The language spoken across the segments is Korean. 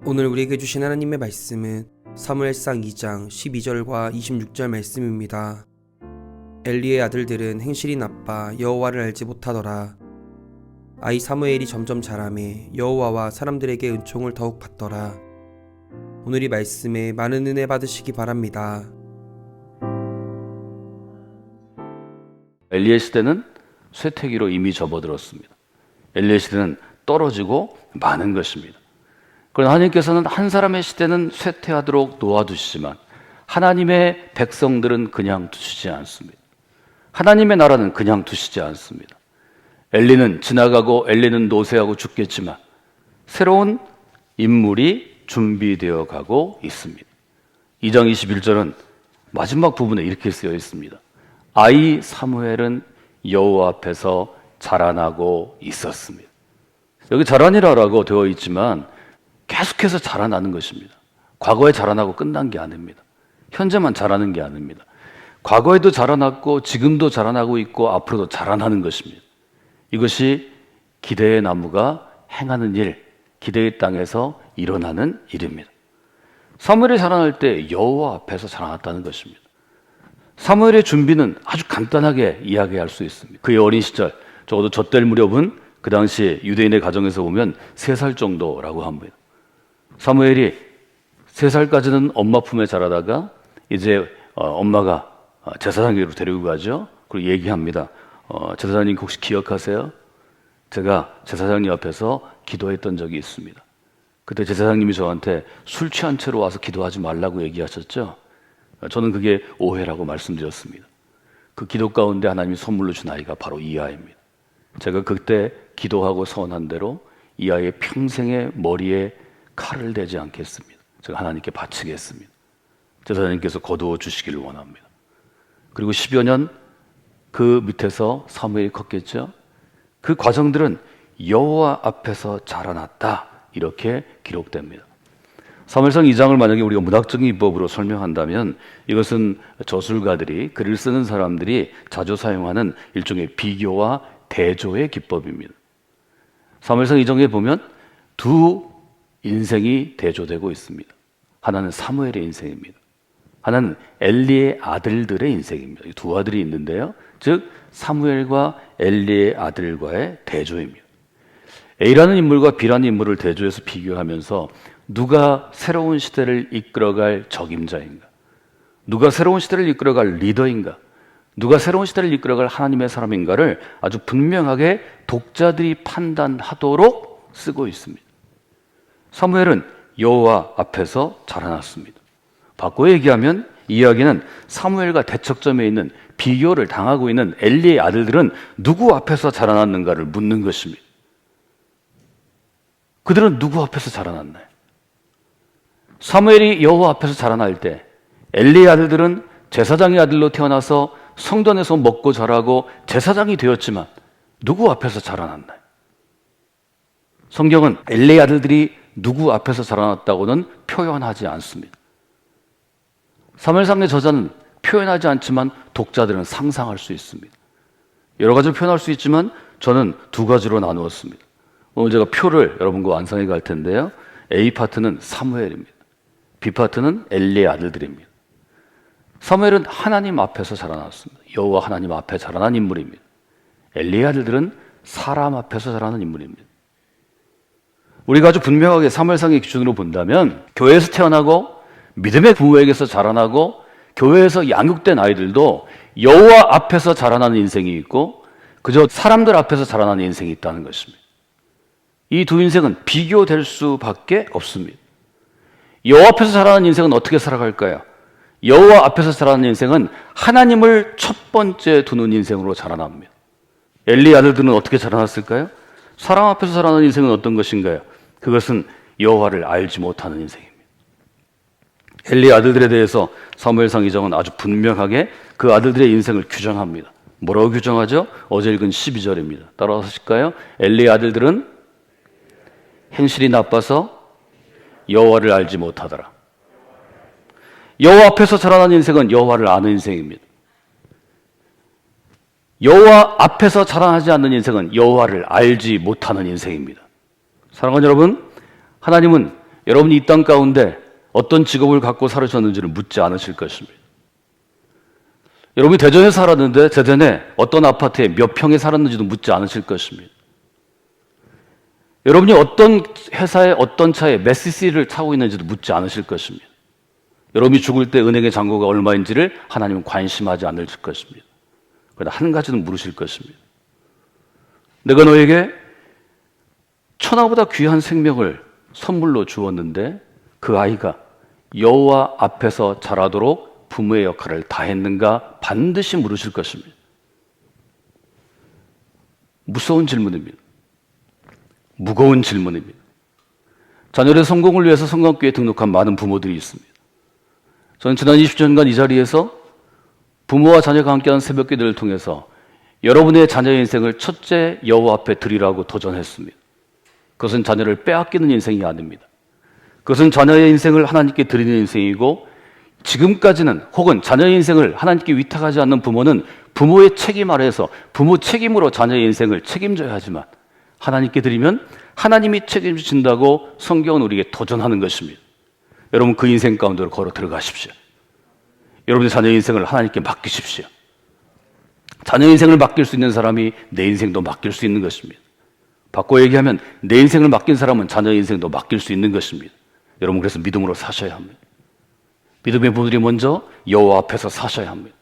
오늘 우리에게 주신 하나님의 말씀은 사무엘상 2장 12절과 26절 말씀입니다. 엘리의 아들들은 행실이 나빠 여호와를 알지 못하더라. 아이 사무엘이 점점 자라매 여호와와 사람들에게 은총을 더욱 받더라. 오늘 이 말씀에 많은 은혜 받으시기 바랍니다. 엘리의 시대는 쇠퇴기로 이미 접어들었습니다. 엘리의 시대는 떨어지고 많은 것입니다. 그러나 하나님께서는 한 사람의 시대는 쇠퇴하도록 놓아두시지만 하나님의 백성들은 그냥 두시지 않습니다. 하나님의 나라는 그냥 두시지 않습니다. 엘리는 지나가고 엘리는 노쇠하고 죽겠지만 새로운 인물이 준비되어 가고 있습니다. 2장 21절은 마지막 부분에 이렇게 쓰여 있습니다. 아이 사무엘은 여호와 앞에서 자라나고 있었습니다. 여기 자라니라라고 되어 있지만 계속해서 자라나는 것입니다. 과거에 자라나고 끝난 게 아닙니다. 현재만 자라는 게 아닙니다. 과거에도 자라났고 지금도 자라나고 있고 앞으로도 자라나는 것입니다. 이것이 기대의 나무가 행하는 일, 기대의 땅에서 일어나는 일입니다. 사무엘이 자라날 때 여호와 앞에서 자라났다는 것입니다. 사무엘의 준비는 아주 간단하게 이야기할 수 있습니다. 그의 어린 시절, 적어도 젖될 무렵은 그 당시 유대인의 가정에서 보면 3살 정도라고 합니다. 사무엘이 3살까지는 엄마 품에 자라다가 이제 엄마가 제사장에게로 데리고 가죠. 그리고 얘기합니다. 제사장님 혹시 기억하세요? 제가 제사장님 앞에서 기도했던 적이 있습니다. 그때 제사장님이 저한테 술 취한 채로 와서 기도하지 말라고 얘기하셨죠. 저는 그게 오해라고 말씀드렸습니다. 그 기도 가운데 하나님이 선물로 준 아이가 바로 이 아이입니다. 제가 그때 기도하고 서원한 대로 이 아이의 평생의 머리에 칼을 대지 않겠습니다. 제가 하나님께 바치겠습니다. 제사장님께서 거두어 주시기를 원합니다. 그리고 10여 년 그 밑에서 사무엘이 컸겠죠. 그 과정들은 여호와 앞에서 자라났다 이렇게 기록됩니다. 사무엘상 2장을 만약에 우리가 문학적인 기법으로 설명한다면 이것은 저술가들이 글을 쓰는 사람들이 자주 사용하는 일종의 비교와 대조의 기법입니다. 사무엘상 2장에 보면 두 인생이 대조되고 있습니다. 하나는 사무엘의 인생입니다. 하나는 엘리의 아들들의 인생입니다. 두 아들이 있는데요. 즉 사무엘과 엘리의 아들과의 대조입니다. A라는 인물과 B라는 인물을 대조해서 비교하면서 누가 새로운 시대를 이끌어갈 적임자인가? 누가 새로운 시대를 이끌어갈 리더인가? 누가 새로운 시대를 이끌어갈 하나님의 사람인가를 아주 분명하게 독자들이 판단하도록 쓰고 있습니다. 사무엘은 여호와 앞에서 자라났습니다. 바꿔 얘기하면 이 이야기는 사무엘과 대척점에 있는 비교를 당하고 있는 엘리의 아들들은 누구 앞에서 자라났는가를 묻는 것입니다. 그들은 누구 앞에서 자라났나요? 사무엘이 여호와 앞에서 자라날 때 엘리의 아들들은 제사장의 아들로 태어나서 성전에서 먹고 자라고 제사장이 되었지만 누구 앞에서 자라났나요? 성경은 엘리의 아들들이 누구 앞에서 자라났다고는 표현하지 않습니다. 사무엘상의 저자는 표현하지 않지만 독자들은 상상할 수 있습니다. 여러 가지로 표현할 수 있지만 저는 두 가지로 나누었습니다. 오늘 제가 표를 여러분과 완성해 갈 텐데요. A 파트는 사무엘입니다. B 파트는 엘리의 아들들입니다. 사무엘은 하나님 앞에서 자라났습니다. 여호와 하나님 앞에 자라난 인물입니다. 엘리의 아들들은 사람 앞에서 자라는 인물입니다. 우리가 아주 분명하게 사무엘상의 기준으로 본다면 교회에서 태어나고 믿음의 부모에게서 자라나고 교회에서 양육된 아이들도 여호와 앞에서 자라나는 인생이 있고 그저 사람들 앞에서 자라나는 인생이 있다는 것입니다. 이 두 인생은 비교될 수밖에 없습니다. 여호와 앞에서 자라나는 인생은 어떻게 살아갈까요? 여호와 앞에서 자라나는 인생은 하나님을 첫 번째 두는 인생으로 자라납니다. 엘리 아들들은 어떻게 자라났을까요? 사람 앞에서 자라나는 인생은 어떤 것인가요? 그것은 여호와를 알지 못하는 인생입니다. 엘리 아들들에 대해서 사무엘상 2장은 아주 분명하게 그 아들들의 인생을 규정합니다. 뭐라고 규정하죠? 어제 읽은 12절입니다. 따라서 하실까요? 엘리 아들들은 행실이 나빠서 여호와를 알지 못하더라. 여호와 앞에서 자라난 인생은 여호와를 아는 인생입니다. 여호와 앞에서 자라나지 않는 인생은 여호와를 알지 못하는 인생입니다. 사랑하는 여러분, 하나님은 여러분이 이 땅 가운데 어떤 직업을 갖고 살으셨는지를 묻지 않으실 것입니다. 여러분이 대전에 살았는데 대전에 어떤 아파트에 몇 평에 살았는지도 묻지 않으실 것입니다. 여러분이 어떤 회사에 어떤 차에 몇 cc를 타고 있는지도 묻지 않으실 것입니다. 여러분이 죽을 때 은행의 잔고가 얼마인지를 하나님은 관심하지 않을 것입니다. 그러나 한 가지는 물으실 것입니다. 내가 너에게 천하보다 귀한 생명을 선물로 주었는데 그 아이가 여호와 앞에서 자라도록 부모의 역할을 다했는가? 반드시 물으실 것입니다. 무서운 질문입니다. 무거운 질문입니다. 자녀의 성공을 위해서 성관교회에 등록한 많은 부모들이 있습니다. 저는 지난 20년간 이 자리에서 부모와 자녀가 함께하는 새벽기도를 통해서 여러분의 자녀의 인생을 첫째 여호와 앞에 드리라고 도전했습니다. 그것은 자녀를 빼앗기는 인생이 아닙니다. 그것은 자녀의 인생을 하나님께 드리는 인생이고, 지금까지는 혹은 자녀의 인생을 하나님께 위탁하지 않는 부모는 부모의 책임 아래에서 부모 책임으로 자녀의 인생을 책임져야 하지만, 하나님께 드리면 하나님이 책임지신다고 성경은 우리에게 도전하는 것입니다. 여러분, 그 인생 가운데로 걸어 들어가십시오. 여러분의 자녀의 인생을 하나님께 맡기십시오. 자녀의 인생을 맡길 수 있는 사람이 내 인생도 맡길 수 있는 것입니다. 바꿔 얘기하면 내 인생을 맡긴 사람은 자녀의 인생도 맡길 수 있는 것입니다. 여러분, 그래서 믿음으로 사셔야 합니다. 믿음의 분들이 먼저 여호와 앞에서 사셔야 합니다.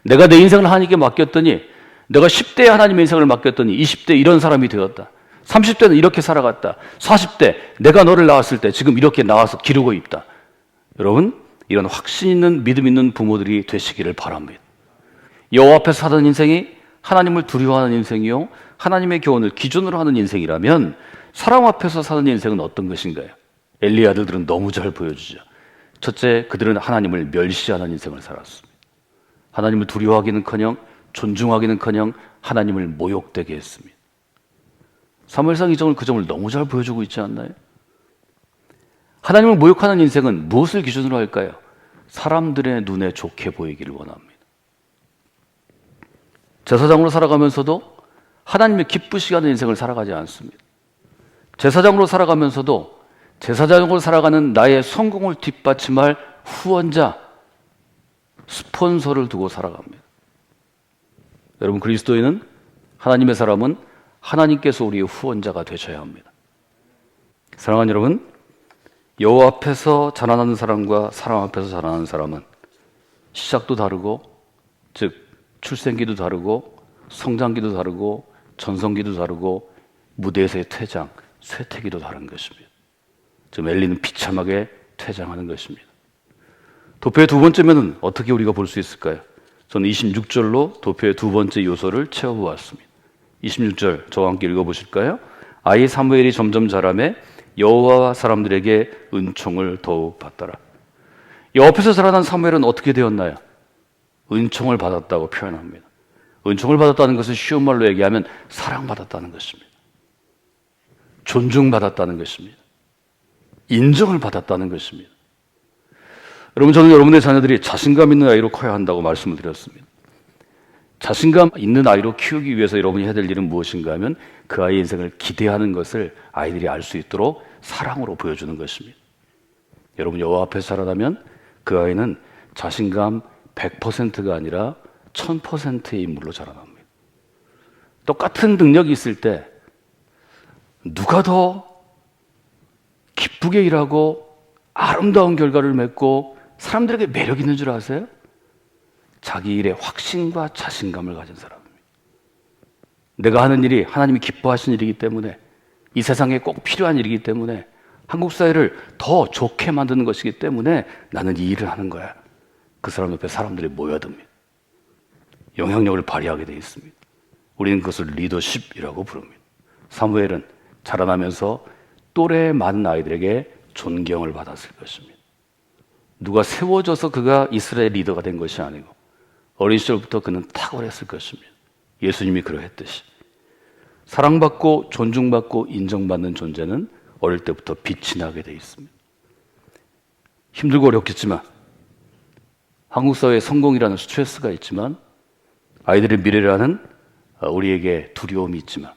내가 내 인생을 하나님께 맡겼더니, 내가 10대에 하나님의 인생을 맡겼더니 20대 이런 사람이 되었다. 30대는 이렇게 살아갔다. 40대 내가 너를 낳았을 때 지금 이렇게 나와서 기르고 있다. 여러분, 이런 확신 있는 믿음 있는 부모들이 되시기를 바랍니다. 여호와 앞에서 사는 인생이 하나님을 두려워하는 인생이요, 하나님의 교훈을 기준으로 하는 인생이라면 사람 앞에서 사는 인생은 어떤 것인가요? 엘리의 아들들은 너무 잘 보여주죠. 첫째, 그들은 하나님을 멸시하는 인생을 살았습니다. 하나님을 두려워하기는커녕 존중하기는커녕 하나님을 모욕되게 했습니다. 사무엘상 2장은 그 점을 너무 잘 보여주고 있지 않나요? 하나님을 모욕하는 인생은 무엇을 기준으로 할까요? 사람들의 눈에 좋게 보이기를 원합니다. 제사장으로 살아가면서도 하나님을 기쁘시게 하는 인생을 살아가지 않습니다. 제사장으로 살아가면서도 제사장으로 살아가는 나의 성공을 뒷받침할 후원자, 스폰서를 두고 살아갑니다. 여러분, 그리스도인은, 하나님의 사람은 하나님께서 우리의 후원자가 되셔야 합니다. 사랑하는 여러분, 여호와 앞에서 자라나는 사람과 사람 앞에서 자라나는 사람은 시작도 다르고, 즉 출생기도 다르고, 성장기도 다르고, 전성기도 다르고, 무대에서의 퇴장, 쇠퇴기도 다른 것입니다. 지금 엘리는 비참하게 퇴장하는 것입니다. 도표의 두 번째면은 어떻게 우리가 볼 수 있을까요? 저는 26절로 도표의 두 번째 요소를 채워보았습니다. 26절 저와 함께 읽어보실까요? 아이 사무엘이 점점 자라매 여호와 사람들에게 은총을 더욱 받더라. 옆에서 자라난 사무엘은 어떻게 되었나요? 은총을 받았다고 표현합니다. 은총을 받았다는 것은 쉬운 말로 얘기하면 사랑받았다는 것입니다. 존중받았다는 것입니다. 인정을 받았다는 것입니다. 여러분, 저는 여러분의 자녀들이 자신감 있는 아이로 커야 한다고 말씀을 드렸습니다. 자신감 있는 아이로 키우기 위해서 여러분이 해야 될 일은 무엇인가 하면 그 아이의 인생을 기대하는 것을 아이들이 알 수 있도록 사랑으로 보여주는 것입니다. 여러분, 여호와 앞에서 자라나면 그 아이는 자신감 100%가 아니라 1000%의 인물로 자라납니다. 똑같은 능력이 있을 때 누가 더 기쁘게 일하고 아름다운 결과를 맺고 사람들에게 매력 있는 줄 아세요? 자기 일에 확신과 자신감을 가진 사람입니다. 내가 하는 일이 하나님이 기뻐하시는 일이기 때문에, 이 세상에 꼭 필요한 일이기 때문에, 한국 사회를 더 좋게 만드는 것이기 때문에 나는 이 일을 하는 거야. 그 사람 옆에 사람들이 모여듭니다. 영향력을 발휘하게 되어 있습니다. 우리는 그것을 리더십이라고 부릅니다. 사무엘은 자라나면서 또래 많은 아이들에게 존경을 받았을 것입니다. 누가 세워져서 그가 이스라엘 리더가 된 것이 아니고 어린 시절부터 그는 탁월했을 것입니다. 예수님이 그러했듯이 사랑받고 존중받고 인정받는 존재는 어릴 때부터 빛이 나게 되어 있습니다. 힘들고 어렵겠지만, 한국 사회에 성공이라는 스트레스가 있지만, 아이들의 미래라는 우리에게 두려움이 있지만,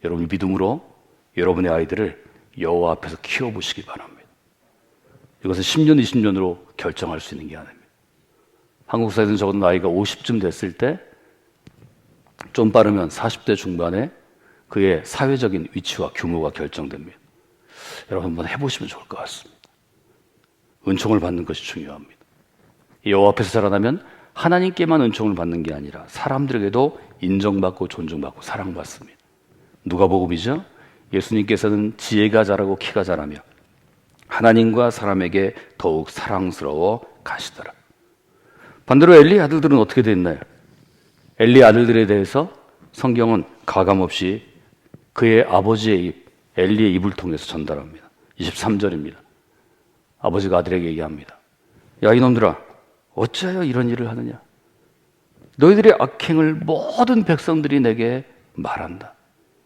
여러분이 믿음으로 여러분의 아이들을 여호와 앞에서 키워보시기 바랍니다. 이것은 10년, 20년으로 결정할 수 있는 게 아닙니다. 한국 사회에서는 적어도 나이가 50쯤 됐을 때 좀 빠르면 40대 중반에 그의 사회적인 위치와 규모가 결정됩니다. 여러분 한번 해보시면 좋을 것 같습니다. 은총을 받는 것이 중요합니다. 여호와 앞에서 자라나면 하나님께만 은총을 받는 게 아니라 사람들에게도 인정받고 존중받고 사랑받습니다. 누가복음이죠. 예수님께서는 지혜가 자라고 키가 자라며 하나님과 사람에게 더욱 사랑스러워 가시더라. 반대로 엘리의 아들들은 어떻게 됐나요? 엘리의 아들들에 대해서 성경은 가감없이 그의 아버지의 입, 엘리의 입을 통해서 전달합니다. 23절입니다. 아버지가 아들에게 얘기합니다. 야 이놈들아, 어찌하여 이런 일을 하느냐? 너희들의 악행을 모든 백성들이 내게 말한다.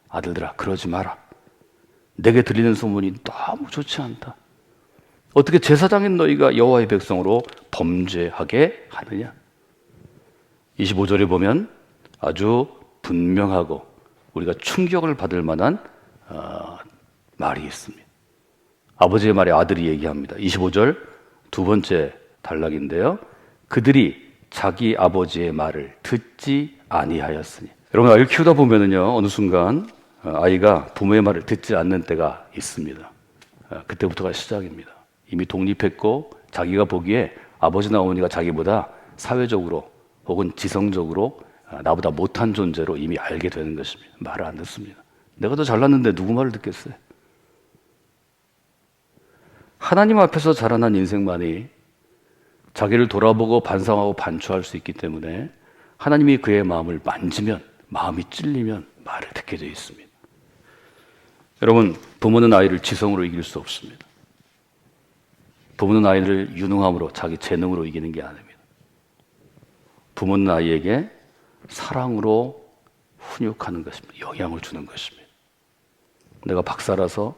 아들들아, 그러지 마라. 내게 들리는 소문이 너무 좋지 않다. 어떻게 제사장인 너희가 여호와의 백성으로 범죄하게 하느냐? 25절에 보면 아주 분명하고 우리가 충격을 받을 만한 말이 있습니다. 아버지의 말에 아들이 얘기합니다. 25절 두 번째 단락인데요. 그들이 자기 아버지의 말을 듣지 아니하였으니. 여러분 아이를 키우다 보면은요 어느 순간 아이가 부모의 말을 듣지 않는 때가 있습니다. 그때부터가 시작입니다. 이미 독립했고 자기가 보기에 아버지나 어머니가 자기보다 사회적으로 혹은 지성적으로 나보다 못한 존재로 이미 알게 되는 것입니다. 말을 안 듣습니다. 내가 더 잘났는데 누구 말을 듣겠어요? 하나님 앞에서 자라난 인생만이 자기를 돌아보고 반성하고 반추할 수 있기 때문에 하나님이 그의 마음을 만지면, 마음이 찔리면 말을 듣게 되어 있습니다. 여러분, 부모는 아이를 지성으로 이길 수 없습니다. 부모는 아이를 유능함으로, 자기 재능으로 이기는 게 아닙니다. 부모는 아이에게 사랑으로 훈육하는 것입니다. 영향을 주는 것입니다. 내가 박사라서,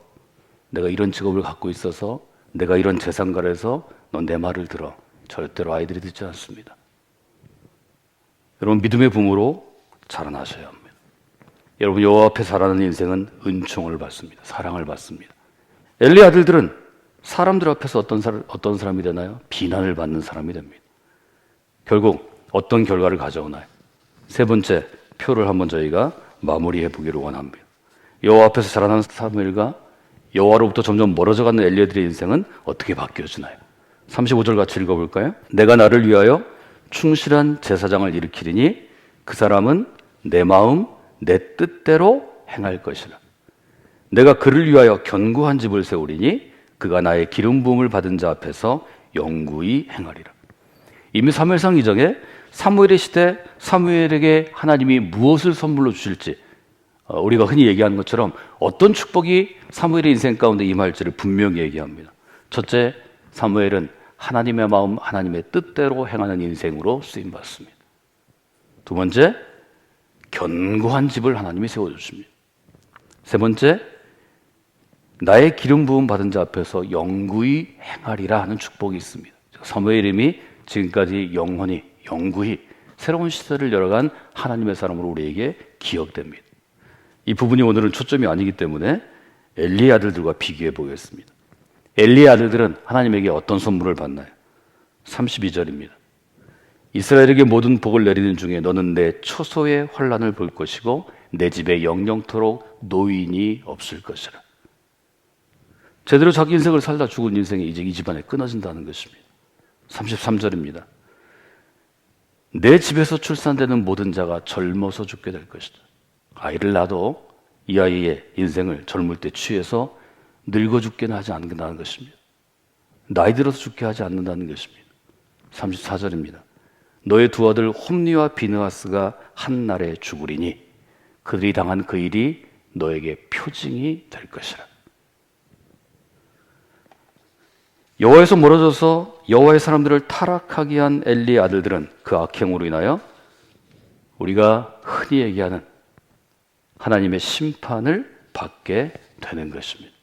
내가 이런 직업을 갖고 있어서, 내가 이런 재산가라서 넌 내 말을 들어. 절대로 아이들이 듣지 않습니다. 여러분 믿음의 부모로 자라나셔야 합니다. 여러분 여호와 앞에 자라는 인생은 은총을 받습니다. 사랑을 받습니다. 엘리 아들들은 사람들 앞에서 어떤 사람이 되나요? 비난을 받는 사람이 됩니다. 결국 어떤 결과를 가져오나요? 세 번째 표를 한번 저희가 마무리해 보기를 원합니다. 여호와 앞에서 자라난 사무엘과 여호와로부터 점점 멀어져가는 엘리들의 인생은 어떻게 바뀌어지나요? 35절 같이 읽어볼까요? 내가 나를 위하여 충실한 제사장을 일으키리니 그 사람은 내 마음 내 뜻대로 행할 것이라. 내가 그를 위하여 견고한 집을 세우리니 그가 나의 기름 부음을 받은 자 앞에서 영구히 행하리라. 이미 사무엘상 2장에 사무엘의 시대 사무엘에게 하나님이 무엇을 선물로 주실지 우리가 흔히 얘기하는 것처럼 어떤 축복이 사무엘의 인생 가운데 임할지를 분명히 얘기합니다. 첫째, 사무엘은 하나님의 마음, 하나님의 뜻대로 행하는 인생으로 쓰임받습니다. 두 번째, 견고한 집을 하나님이 세워주십니다. 세 번째, 나의 기름 부음 받은 자 앞에서 영구히 행하리라 하는 축복이 있습니다. 사무엘 이름이 지금까지 영구히 새로운 시대를 열어간 하나님의 사람으로 우리에게 기억됩니다. 이 부분이 오늘은 초점이 아니기 때문에 엘리의 아들들과 비교해 보겠습니다. 엘리의 아들들은 하나님에게 어떤 선물을 받나요? 32절입니다. 이스라엘에게 모든 복을 내리는 중에 너는 내 초소의 환난을 볼 것이고 내 집에 영영토록 노인이 없을 것이라. 제대로 자기 인생을 살다 죽은 인생이 이제 이 집안에 끊어진다는 것입니다. 33절입니다. 내 집에서 출산되는 모든 자가 젊어서 죽게 될 것이다. 아이를 낳아도 이 아이의 인생을 젊을 때 취해서 늙어 죽게는 하지 않는다는 것입니다. 나이 들어서 죽게 하지 않는다는 것입니다. 34절입니다. 너의 두 아들 홈리와 비느하스가 한날에 죽으리니 그들이 당한 그 일이 너에게 표징이 될 것이라. 여호와에서 멀어져서 여호와의 사람들을 타락하게 한 엘리의 아들들은 그 악행으로 인하여 우리가 흔히 얘기하는 하나님의 심판을 받게 되는 것입니다.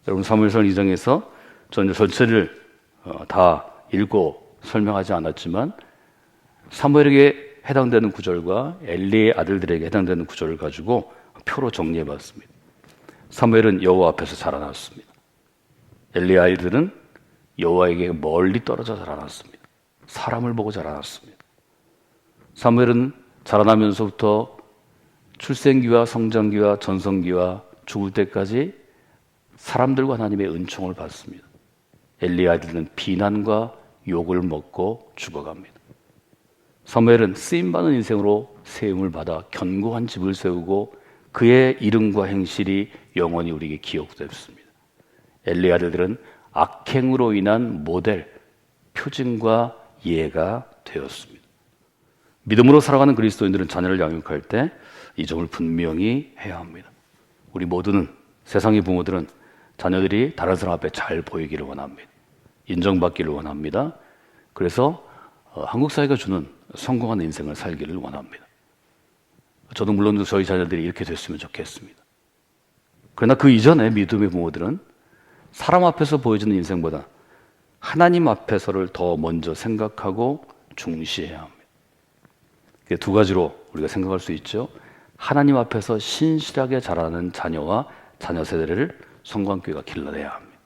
여러분 사무엘상 2장에서 저는 전체를 다 읽고 설명하지 않았지만 사무엘에게 해당되는 구절과 엘리의 아들들에게 해당되는 구절을 가지고 표로 정리해 봤습니다. 사무엘은 여호와 앞에서 자라났습니다. 엘리의 아이들은 여호와에게 멀리 떨어져 자라났습니다. 사람을 보고 자라났습니다. 사무엘은 자라나면서부터 출생기와 성장기와 전성기와 죽을 때까지 사람들과 하나님의 은총을 받습니다. 엘리의 아들은 비난과 욕을 먹고 죽어갑니다. 사무엘은 쓰임받는 인생으로 세움을 받아 견고한 집을 세우고 그의 이름과 행실이 영원히 우리에게 기억됐습니다. 엘리의 아들들은 악행으로 인한 모델, 표징과 예가 되었습니다. 믿음으로 살아가는 그리스도인들은 자녀를 양육할 때 이 점을 분명히 해야 합니다. 우리 모두는, 세상의 부모들은 자녀들이 다른 사람 앞에 잘 보이기를 원합니다. 인정받기를 원합니다. 그래서 한국 사회가 주는 성공한 인생을 살기를 원합니다. 저도 물론 저희 자녀들이 이렇게 됐으면 좋겠습니다. 그러나 그 이전에 믿음의 부모들은 사람 앞에서 보여지는 인생보다 하나님 앞에서를 더 먼저 생각하고 중시해야 합니다. 두 가지로 우리가 생각할 수 있죠. 하나님 앞에서 신실하게 자라는 자녀와 자녀 세대를 성광교회가 길러내야 합니다.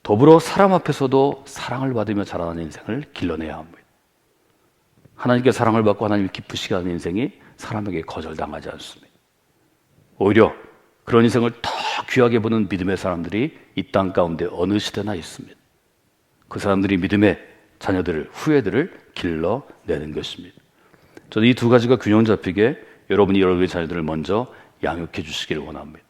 더불어 사람 앞에서도 사랑을 받으며 자라는 인생을 길러내야 합니다. 하나님께 사랑을 받고 하나님을 기쁘시게 하는 인생이 사람에게 거절당하지 않습니다. 오히려 그런 인생을 더 귀하게 보는 믿음의 사람들이 이 땅 가운데 어느 시대나 있습니다. 그 사람들이 믿음의 자녀들을, 후예들을 길러내는 것입니다. 저는 이 두 가지가 균형 잡히게 여러분이 여러분의 자녀들을 먼저 양육해 주시기를 원합니다.